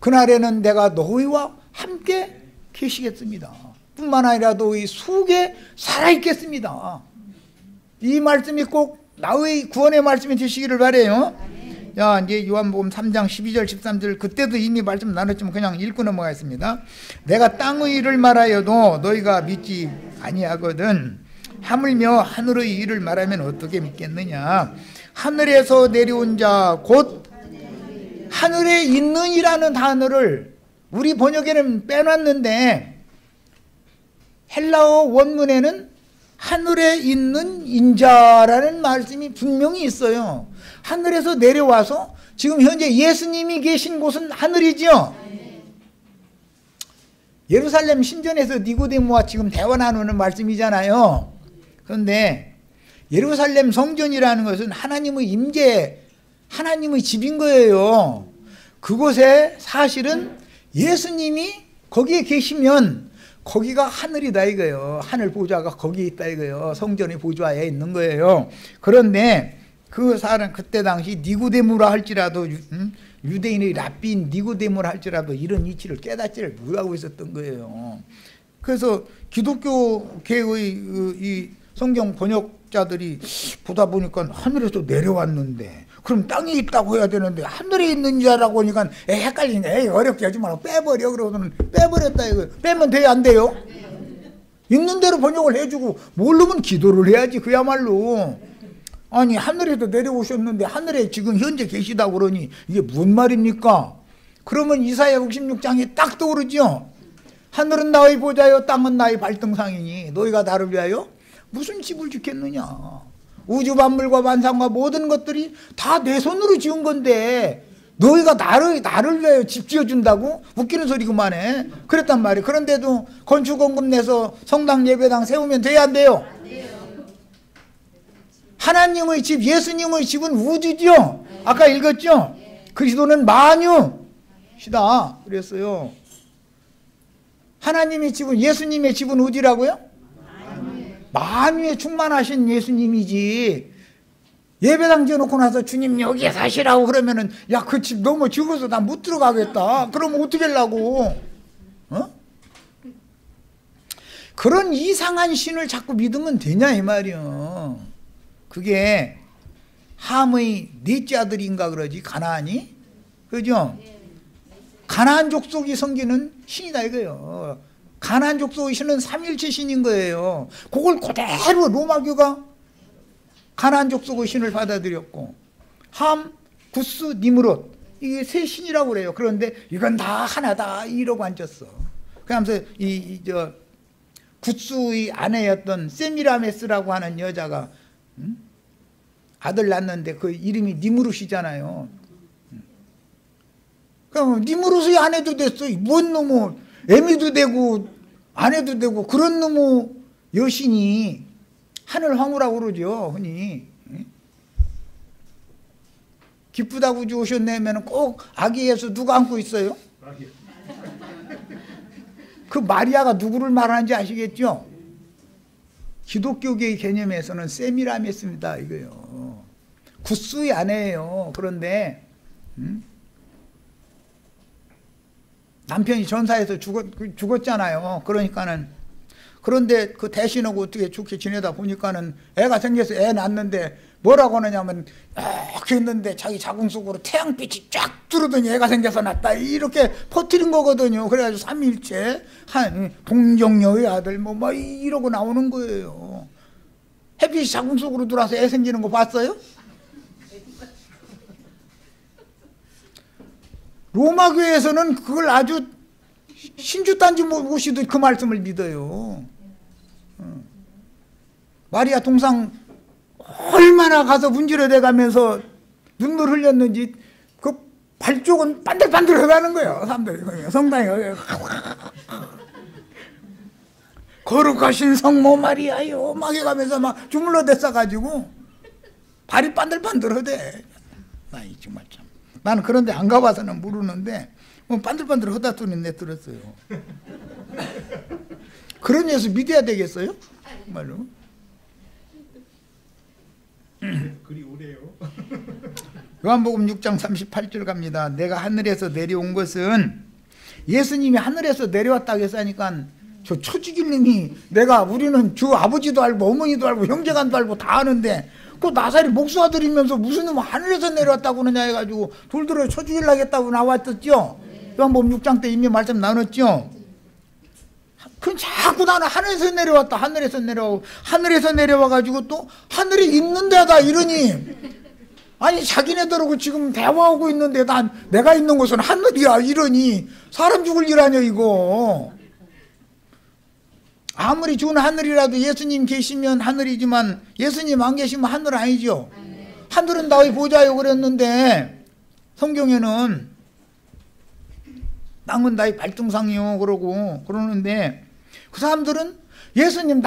그날에는 내가 너희와 함께 계시겠습니다. 뿐만 아니라 너희 속에 살아있겠습니다. 이 말씀이 꼭 나의 구원의 말씀이 되시기를 바라요. 자, 이제 요한복음 3장 12절 13절, 그때도 이미 말씀 나눴지만 그냥 읽고 넘어가겠습니다. 내가 땅의 일을 말하여도 너희가 믿지 아니하거든 하물며 하늘의 일을 말하면 어떻게 믿겠느냐. 하늘에서 내려온 자 곧 하늘에 있는 이라는 단어를 우리 번역에는 빼놨는데, 헬라어 원문에는 하늘에 있는 인자라는 말씀이 분명히 있어요. 하늘에서 내려와서 지금 현재 예수님이 계신 곳은 하늘이죠. 예루살렘 신전에서 니고데모와 지금 대화 나누는 말씀이잖아요. 그런데 예루살렘 성전이라는 것은 하나님의 임재, 하나님의 집인 거예요. 그곳에 사실은 예수님이 거기에 계시면 거기가 하늘이다 이거예요. 하늘 보좌가 거기 있다 이거예요. 성전의 보좌에 있는 거예요. 그런데 그 사람 그때 당시 니고데모라 할지라도 유대인의 랍비인 니고데모라 할지라도 이런 이치를 깨닫지를 못하고 있었던 거예요. 그래서 기독교계의 이 성경 번역자들이 보다 보니까 하늘에서 내려왔는데 그럼 땅에 있다고 해야 되는데 하늘에 있는 자라고 하니까 헷갈리네. 어렵게 하지 말고 빼버려. 그러고는 빼버렸다 이거. 빼면 돼요, 안 돼요? 있는 대로 번역을 해주고, 모르면 기도를 해야지 그야말로. 아니 하늘에도 내려오셨는데 하늘에 지금 현재 계시다고 그러니 이게 무슨 말입니까? 그러면 이사야 66장이 딱 떠오르죠. 하늘은 나의 보좌요 땅은 나의 발등상이니 너희가 나를 위하여 무슨 집을 짓겠느냐. 우주 만물과 만상과 모든 것들이 다 내 손으로 지은 건데 너희가 나를 위하여 집 지어준다고? 웃기는 소리 그만해. 그랬단 말이에요. 그런데도 건축원금 내서 성당 예배당 세우면 돼야 안 돼요? 하나님의 집, 예수님의 집은 우주죠. 아까 읽었죠? 그리스도는 만유시다 그랬어요. 하나님의 집은, 예수님의 집은 어디라고요? 만유에 충만하신 예수님이지. 예배당 지어놓고 나서 주님 여기에 사시라고 그러면은 야 그 집 너무 적어서 나 못 들어가겠다. 그러면 어떻게 하려고? 어? 그런 이상한 신을 자꾸 믿으면 되냐 이 말이요. 그게 함의 넷째 아들인가 그러지, 가나안이? 그죠? 가나안 족속이 섬기는 신이다 이거예요. 가나안 족속의 신은 삼일체 신인 거예요. 그걸 그대로 로마교가 가나안 족속의 신을 받아들였고, 함, 구스, 니므롯 이게 세 신이라고 그래요. 그런데 이건 다 하나다 이러고 앉았어. 그러면서 구스의 아내였던 세미라메스라고 하는 여자가 아들 낳았는데 그 이름이 니므롯이잖아요. 그럼 니므롯의 아내도 됐어. 뭔 놈의 애미도 되고 아내도 되고 그런 놈의 여신이 하늘 황후라고 그러죠, 흔히. 기쁘다고 주오셨네면 꼭 아기 예수 누가 안고 있어요? 그 마리아가 누구를 말하는지 아시겠죠? 기독교계의 개념에서는 세미라메스입니다 이거요. 구스의 아내예요. 그런데 남편이 전사해서 죽었잖아요. 그런데 그 대신하고 어떻게 좋게 지내다 보니까는 애가 생겨서 애 낳았는데 뭐라고 하느냐면 이렇게 했는데 자기 자궁 속으로 태양빛이 쫙 들어오더니 애가 생겨서 낳았다 이렇게 퍼뜨린 거거든요. 그래가지고 삼일체 한 동정녀의 아들 뭐 이러고 나오는 거예요. 햇빛이 자궁 속으로 들어와서 애 생기는 거 봤어요? 로마교회에서는 그걸 아주 신주단지 모시듯 그 말씀을 믿어요. 마리아 동상 얼마나 가서 문지르대 가면서 눈물 흘렸는지 그 발쪽은 반들반들 해가는 거예요. 사람들이 성당에 거룩하신 성모 마리아요 막 해가면서 막 주물러 댔어가지고 발이 반들반들하대. 아이 정말 참. 나는 그런데 안 가봐서는 모르는데 반들반들 하다 소리 내 들었어요. 그런 예수 믿어야 되겠어요? 정말로. 그리 오래요. 요한복음 6장 38절 갑니다. 내가 하늘에서 내려온 것은, 예수님이 하늘에서 내려왔다고 했으니까 저 초지길님이 우리는 주 아버지도 알고 어머니도 알고 형제간도 알고 다 아는데 그 나사리 목수아들이면서 무슨 놈 하늘에서 내려왔다고 그러냐 해가지고 돌들어 쳐죽이려고 했다고 나왔었죠. 요한복음 6장 때 이미 말씀 나눴죠. 그럼 자꾸 나는 하늘에서 내려왔다 하늘에서 내려오고 하늘에서 내려와가지고 또 하늘에 있는 데다 이러니, 아니 자기네들하고 지금 대화하고 있는데 내가 있는 곳은 하늘이야 이러니 사람 죽을 일 아니야 이거. 아무리 좋은 하늘이라도 예수님 계시면 하늘이지만 예수님 안 계시면 하늘 아니죠. 하늘은 나의 보좌요 그랬는데 성경에는 땅은 나의 발등상이요 그러는데 그 사람들은 예수님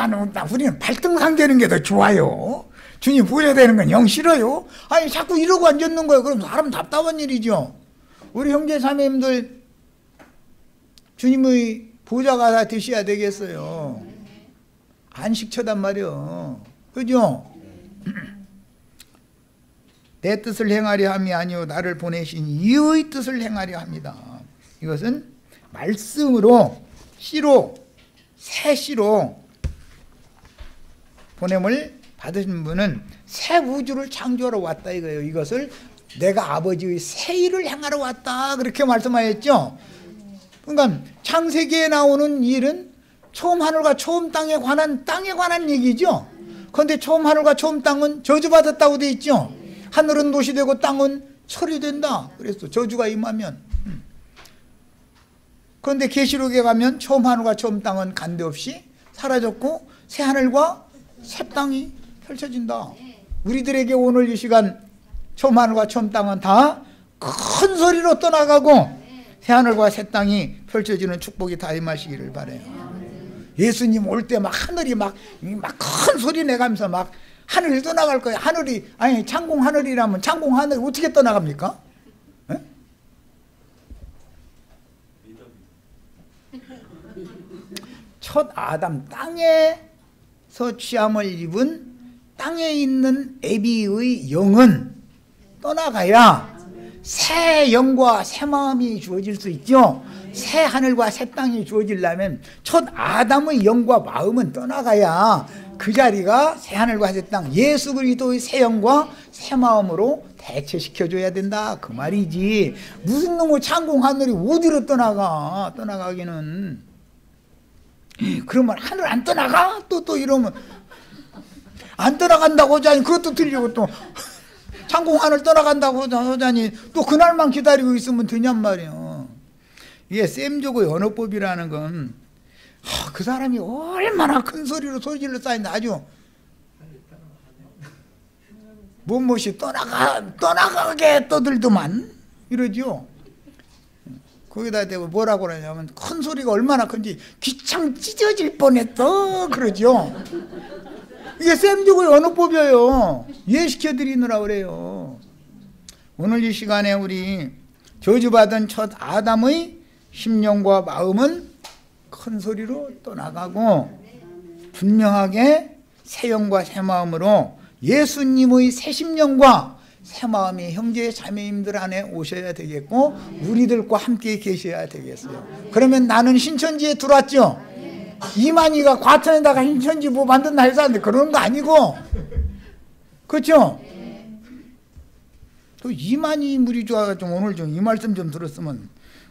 우리는 발등상 되는 게 더 좋아요. 주님 보좌 되는 건 영 싫어요. 아니 자꾸 이러고 앉았는 거예요. 그럼 사람 답답한 일이죠. 우리 형제 자매님들 주님의 보좌가 다 되셔야 되겠어요. 안식처단 말이요. 그죠? 내 뜻을 행하려 함이 아니요 나를 보내신 이의 뜻을 행하려 합니다. 이것은 말씀으로 씨로 새 씨로 보냄을 받으신 분은 새 우주를 창조하러 왔다 이거예요. 이것을 내가 아버지의 새 일을 행하러 왔다 그렇게 말씀하였죠. 그러니까 창세기에 나오는 일은 처음 하늘과 처음 땅에 관한 얘기죠. 그런데 처음 하늘과 처음 땅은 저주받았다고 돼 있죠. 하늘은 도시 되고 땅은 철이 된다. 그래서 저주가 임하면. 그런데 계시록에 가면 처음 하늘과 처음 땅은 간데 없이 사라졌고 새 하늘과 새 땅이 펼쳐진다. 우리들에게 오늘 이 시간 처음 하늘과 처음 땅은 다 큰 소리로 떠나가고 새 하늘과 새 땅이 펼쳐지는 축복이 다 임하시기를 바라요. 예수님 올 때 막 하늘이 막 큰 소리 내가면서 막 하늘이 떠나갈 거예요. 하늘이, 아니 창공 하늘이라면 창공 하늘이 어떻게 떠나갑니까? 에? 첫 아담 땅에서 취함을 입은 땅에 있는 애비의 영은 떠나가야 새 영과 새 마음이 주어질 수 있죠. 새 하늘과 새 땅이 주어지려면 첫 아담의 영과 마음은 떠나가야 그 자리가 새 하늘과 새 땅, 예수 그리스도의 새 영과 새 마음으로 대체시켜줘야 된다 그 말이지. 무슨 놈의 창공 하늘이 어디로 떠나가기는. 그러면 하늘 안 떠나가? 또 이러면 안 떠나간다고 하자니 그것도 틀리고 또 창공 하늘 떠나간다고 하자니 또 그날만 기다리고 있으면 되냔 말이에요. 이게 셈조고의 언어법이라는 건 그 사람이 얼마나 큰 소리로 소리를 쌓인다. 아주 무엇이 떠나가게 떠들더만 이러죠. 거기다 대고 뭐라고 그러냐면 큰 소리가 얼마나 큰지 귀창 찢어질 뻔했어 그러죠. 이게 셈조고의 언어법이에요. 이해시켜 드리느라 그래요. 오늘 이 시간에 우리 저주받은 첫 아담의 심령과 마음은 큰 소리로 떠나가고 분명하게 새 영과 새 마음으로 예수님의 새 심령과 새 마음이 형제 자매님들 안에 오셔야 되겠고 우리들과 함께 계셔야 되겠어요. 그러면 나는 신천지에 들어왔죠. 이만희가 과천에다가 신천지 뭐 만든다 해서 하는데 그런 거 아니고, 그렇죠? 또 이만희 물이 좋아가지고 오늘 좀 이 말씀 좀 들었으면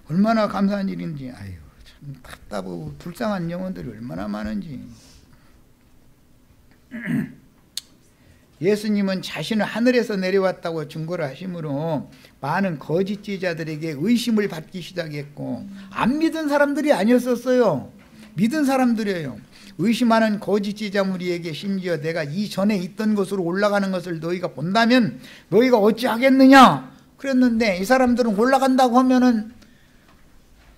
얼마나 감사한 일인지. 아유 참 답답하고 불쌍한 영혼들이 얼마나 많은지. 예수님은 자신을 하늘에서 내려왔다고 증거를 하심으로 많은 거짓 제자들에게 의심을 받기 시작했고 안 믿은 사람들이 아니었었어요. 믿은 사람들이에요. 의심하는 거짓 제자 무리에게 심지어 내가 이전에 있던 곳으로 올라가는 것을 너희가 본다면 너희가 어찌하겠느냐 그랬는데 이 사람들은 올라간다고 하면은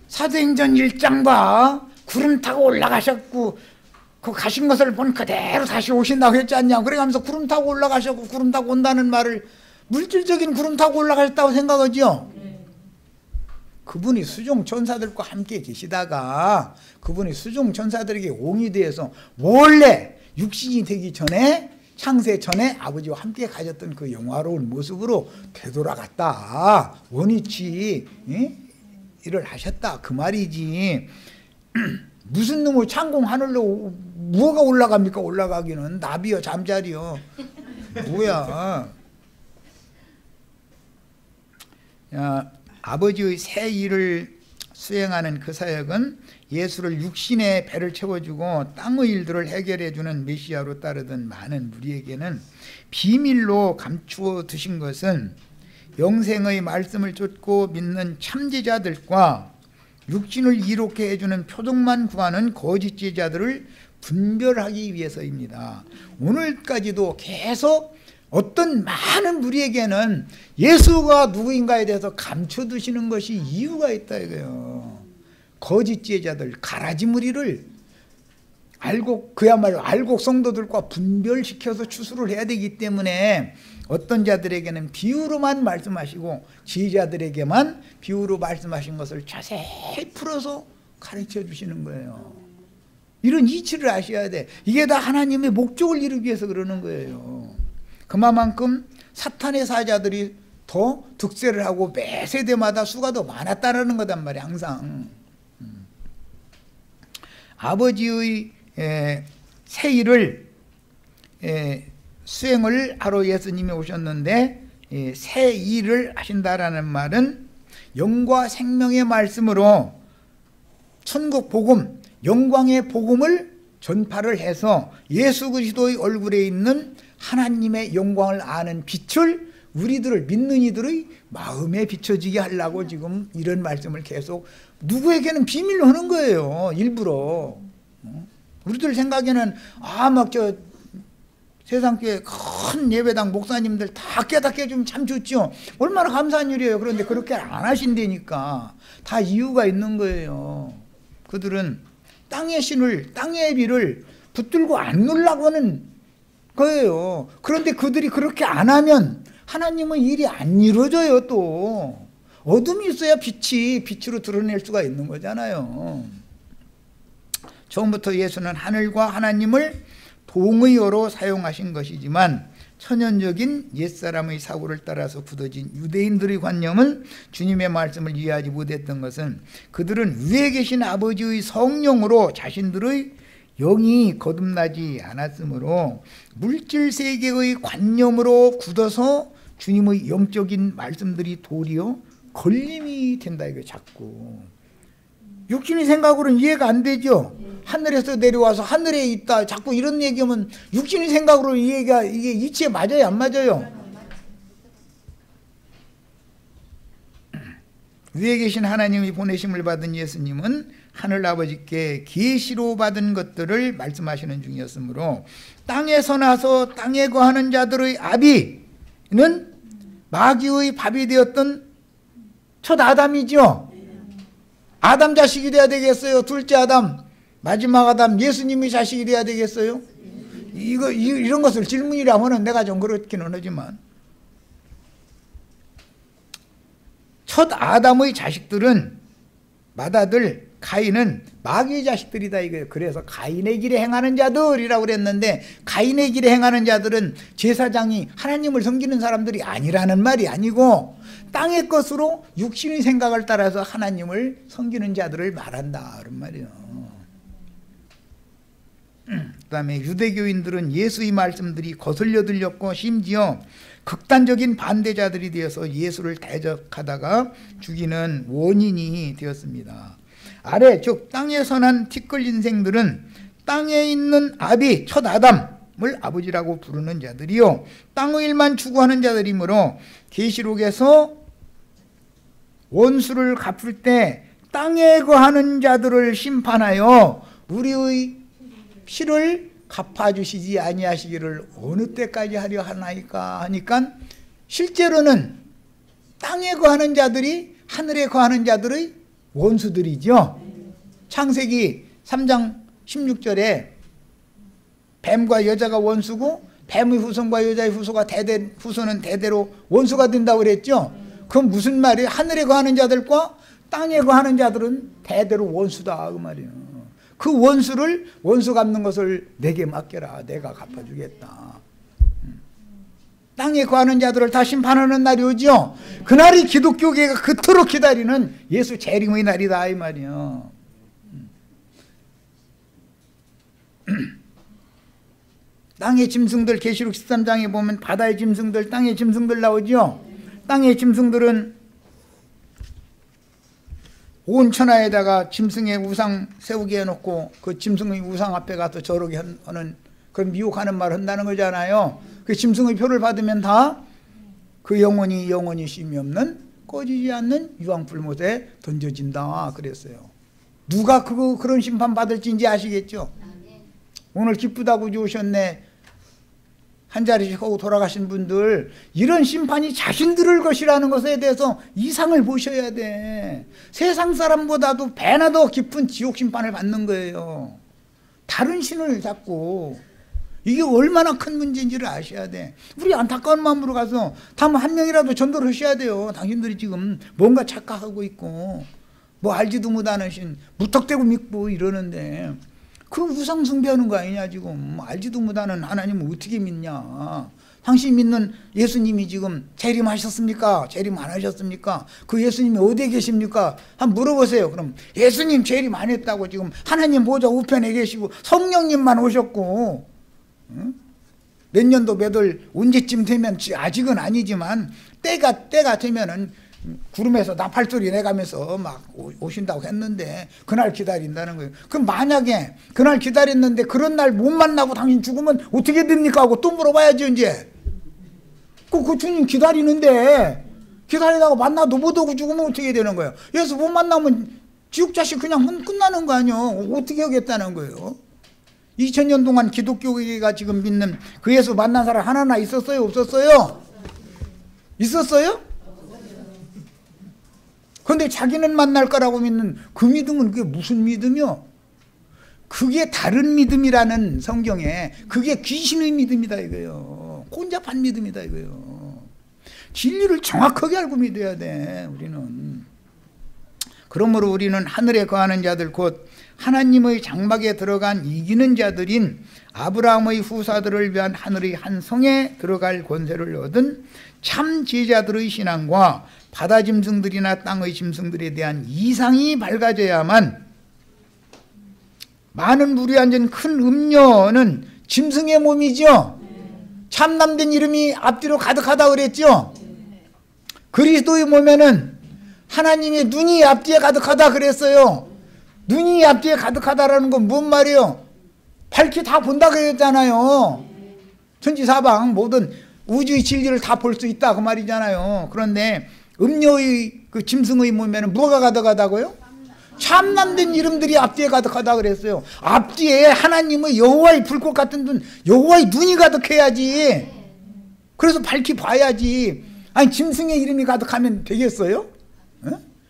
사도행전 1장 봐. 구름 타고 올라가셨고 그 가신 것을 본 그대로 다시 오신다고 했지 않냐. 그래가면서 구름 타고 올라가셨고 구름 타고 온다는 말을 물질적인 구름 타고 올라가셨다고 생각하죠. 그분이 수종 천사들과 함께 계시다가 그분이 수종 천사들에게 옹이 되어서 원래 육신이 되기 전에 창세 전에 아버지와 함께 가졌던 그 영화로운 모습으로 되돌아갔다. 원위치 일을 하셨다 그 말이지. 무슨 놈의 창공 하늘로 뭐가 올라갑니까? 올라가기는 나비요 잠자리요 뭐야. 야, 아버지의 새 일을 수행하는 그 사역은 예수를 육신의 배를 채워주고 땅의 일들을 해결해주는 메시아로 따르던 많은 무리에게는 비밀로 감추어 두신 것은 영생의 말씀을 쫓고 믿는 참제자들과 육신을 이롭게 해주는 표적만 구하는 거짓 제자들을 분별하기 위해서입니다. 오늘까지도 계속 어떤 많은 무리에게는 예수가 누구인가에 대해서 감춰두시는 것이 이유가 있다 이거예요. 거짓 제자들, 가라지 무리를 그야말로 알곡 성도들과 분별시켜서 추수를 해야 되기 때문에 어떤 자들에게는 비유로만 말씀하시고 제자들에게만 비유로 말씀하신 것을 자세히 풀어서 가르쳐 주시는 거예요. 이런 이치를 아셔야 돼. 이게 다 하나님의 목적을 이루기 위해서 그러는 거예요. 그만큼 사탄의 사자들이 더 득세를 하고 매 세대마다 수가 더 많았다는 거단 말이야 항상. 아버지의 새 일을 수행을 하러 예수님이 오셨는데 새 일을 하신다라는 말은 영과 생명의 말씀으로 천국 복음, 영광의 복음을 전파를 해서 예수 그리스도의 얼굴에 있는 하나님의 영광을 아는 빛을 우리들을 믿는 이들의 마음에 비춰지게 하려고 지금 이런 말씀을 계속 누구에게는 비밀로 하는 거예요. 일부러. 우리들 생각에는 막 세상교회 큰 예배당 목사님들 다 깨닫게 해주면 참 좋죠. 얼마나 감사한 일이에요. 그런데 그렇게 안 하신다니까. 다 이유가 있는 거예요. 그들은 땅의 신을, 땅의 비를 붙들고 안 놀라고 하는 거예요. 그런데 그들이 그렇게 안 하면 하나님은 일이 안 이루어져요. 또 어둠이 있어야 빛으로 드러낼 수가 있는 거잖아요. 처음부터 예수는 하늘과 하나님을 동의어로 사용하신 것이지만 천연적인 옛사람의 사고를 따라서 굳어진 유대인들의 관념은 주님의 말씀을 이해하지 못했던 것은 그들은 위에 계신 아버지의 성령으로 자신들의 영이 거듭나지 않았으므로 물질 세계의 관념으로 굳어서 주님의 영적인 말씀들이 도리어 걸림이 된다 이거 자꾸. 육신의 생각으로는 이해가 안 되죠. 하늘에서 내려와서 하늘에 있다 자꾸 이런 얘기하면 육신의 생각으로 이해가 이게 이치에 맞아요 안 맞아요? 위에 계신 하나님이 보내심을 받은 예수님은 하늘 아버지께 계시로 받은 것들을 말씀하시는 중이었으므로 땅에서 나서 땅에 거하는 자들의 아비는 마귀의 밥이 되었던 첫 아담이죠. 아담 자식이 돼야 되겠어요? 둘째 아담, 마지막 아담, 예수님이 자식이 돼야 되겠어요? 이런 것을 질문이라면 내가 좀 그렇기는 하지만 첫 아담의 자식들은 맏아들 가인은 마귀의 자식들이다 이거예요. 그래서 가인의 길에 행하는 자들이라고 그랬는데 가인의 길에 행하는 자들은 제사장이 하나님을 섬기는 사람들이 아니라는 말이 아니고 땅의 것으로 육신의 생각을 따라서 하나님을 섬기는 자들을 말한다 그런 말이에요. 그 다음에 유대교인들은 예수의 말씀들이 거슬려 들렸고 심지어 극단적인 반대자들이 되어서 예수를 대적하다가 죽이는 원인이 되었습니다. 아래 즉 땅에서 난 티끌 인생들은 땅에 있는 아비 첫 아담을 아버지라고 부르는 자들이요 땅의 일만 추구하는 자들이므로 계시록에서 원수를 갚을 때 땅에 거하는 자들을 심판하여 우리의 피를 갚아주시지 아니하시기를 어느 때까지 하려 하나이까 하니까 실제로는 땅에 거하는 자들이 하늘에 거하는 자들의 원수들이죠. 창세기 3장 16절에 뱀과 여자가 원수고 뱀의 후손과 여자의 후손은 대대로 원수가 된다고 그랬죠. 그건 무슨 말이에요? 하늘에 거하는 자들과 땅에 거하는 자들은 대대로 원수다 그 말이에요. 그 원수 갚는 것을 내게 맡겨라. 내가 갚아주겠다. 땅에 거하는 자들을 다 심판하는 날이 오죠. 그날이 기독교계가 그토록 기다리는 예수 재림의 날이다 이 말이에요. 땅의 짐승들 계시록 13장에 보면 바다의 짐승들 땅의 짐승들 나오죠. 땅의 짐승들은 온 천하에다가 짐승의 우상 세우게 해놓고 그 짐승의 우상 앞에 가서 저러게 하는 그런 미혹하는 말을 한다는 거잖아요. 그 짐승의 표를 받으면 다 그 영혼이 쉼이 없는 꺼지지 않는 유황불못에 던져진다 그랬어요. 누가 그런 심판 받을지 이제 아시겠죠? 오늘 기쁘다고 오셨네. 한 자리씩 하고 돌아가신 분들 이런 심판이 자신들의 것이라는 것에 대해서 이상을 보셔야 돼. 세상 사람보다도 배나 더 깊은 지옥 심판을 받는 거예요. 다른 신을 잡고 이게 얼마나 큰 문제인지를 아셔야 돼. 우리 안타까운 마음으로 가서 한 명이라도 전도를 하셔야 돼요. 당신들이 지금 뭔가 착각하고 있고 뭐 알지도 못하는 신 무턱대고 믿고 이러는데 그 우상 숭배하는 거 아니냐 지금. 알지도 못하는 하나님을 어떻게 믿냐. 당신 믿는 예수님이 지금 재림하셨습니까? 재림 안 하셨습니까? 그 예수님이 어디에 계십니까? 한번 물어보세요. 그럼 예수님 재림 안 했다고 지금 하나님 보좌 우편에 계시고 성령님만 오셨고 몇 년도 몇 월 언제쯤 되면 아직은 아니지만 때가 되면은 구름에서 나팔소리 내가면서 막 오신다고 했는데 그날 기다린다는 거예요. 그럼 만약에 그날 기다렸는데 그런 날 못 만나고 당신 죽으면 어떻게 됩니까 하고 또 물어봐야죠 이제. 그 주님 기다리는데 기다리다가 만나도 못 오고 죽으면 어떻게 되는 거예요? 예수 못 만나면 지옥자식 그냥 끝나는 거 아니에요. 어떻게 하겠다는 거예요? 2000년 동안 기독교가 지금 믿는 그 예수 만난 사람 하나나 있었어요? 없었어요? 있었어요? 그런데 자기는 만날 거라고 믿는 그 믿음은 그게 무슨 믿음이요? 그게 다른 믿음이라는 성경에 그게 귀신의 믿음이다 이거예요. 혼잡한 믿음이다 이거예요. 진리를 정확하게 알고 믿어야 돼 우리는. 그러므로 우리는 하늘에 거하는 자들 곧 하나님의 장막에 들어간 이기는 자들인 아브라함의 후사들을 위한 하늘의 한 성에 들어갈 권세를 얻은 참 제자들의 신앙과 바다 짐승들이나 땅의 짐승들에 대한 이상이 밝아져야만, 많은 물이 앉은 큰 음료는 짐승의 몸이죠. 참남된 이름이 앞뒤로 가득하다 그랬죠. 그리스도의 몸에는 하나님의 눈이 앞뒤에 가득하다 그랬어요. 눈이 앞뒤에 가득하다라는 건 뭔 말이에요? 밝히 다 본다 그랬잖아요. 천지사방 모든 우주의 진리를 다 볼 수 있다 그 말이잖아요. 그런데 음료의 그 짐승의 몸에는 뭐가 가득하다고요? 참남된 이름들이 앞뒤에 가득하다 그랬어요. 앞뒤에 하나님의 여호와의 불꽃 같은 눈, 여호와의 눈이 가득해야지. 그래서 밝히 봐야지. 아니 짐승의 이름이 가득하면 되겠어요?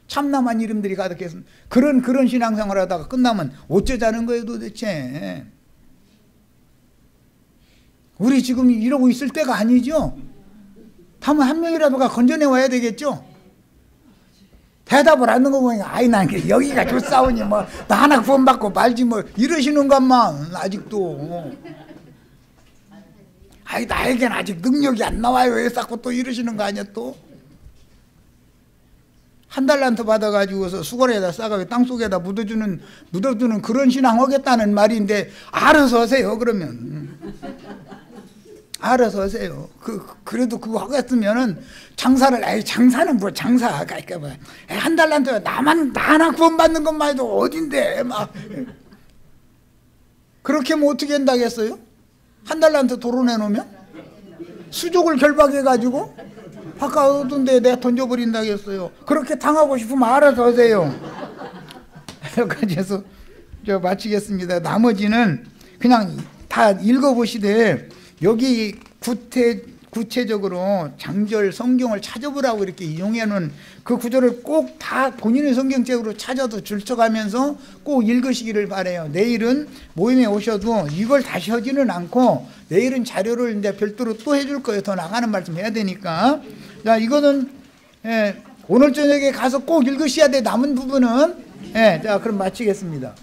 참남한 이름들이 가득해서 그런 신앙생활 하다가 끝나면 어쩌자는 거예요 도대체. 우리 지금 이러고 있을 때가 아니죠. 다만 한 명이라도가 건져내 와야 되겠죠. 대답을 하는 거 보니까 아이 난 여기가 좋사오니 뭐 나 하나 구원받고 말지 뭐 이러시는 것만 아직도. 아이 나에겐 아직 능력이 안 나와요 왜 자꾸 또 이러시는 거 아니야 또. 한 달란트 받아가지고서 수건에다 싸가지고 땅속에다 묻어두는 그런 신앙 하겠다는 말인데 알아서 하세요 그러면. 알아서 하세요. 그래도 그거 하겠으면은 장사를, 장사는 뭐 장사, 그러니까 뭐, 한 달란트 나 하나 구원받는 것만 해도 어딘데, 막. 그렇게 하면 어떻게 한다겠어요? 한 달란트 도로 내놓으면? 수족을 결박해가지고, 바깥 어딘데 내가 던져버린다겠어요. 그렇게 당하고 싶으면 알아서 하세요. 여기까지 해서 마치겠습니다. 나머지는 그냥 다 읽어보시되, 여기 구체적으로 장절 성경을 찾아보라고 이렇게 이용해놓은 그 구절을 꼭 다 본인의 성경책으로 찾아서 줄쳐가면서 꼭 읽으시기를 바라요. 내일은 모임에 오셔도 이걸 다시 하지는 않고 내일은 자료를 이제 별도로 또 해줄 거예요. 더 나가는 말씀 해야 되니까. 자, 이거는 오늘 저녁에 가서 꼭 읽으셔야 돼. 남은 부분은 자, 그럼 마치겠습니다.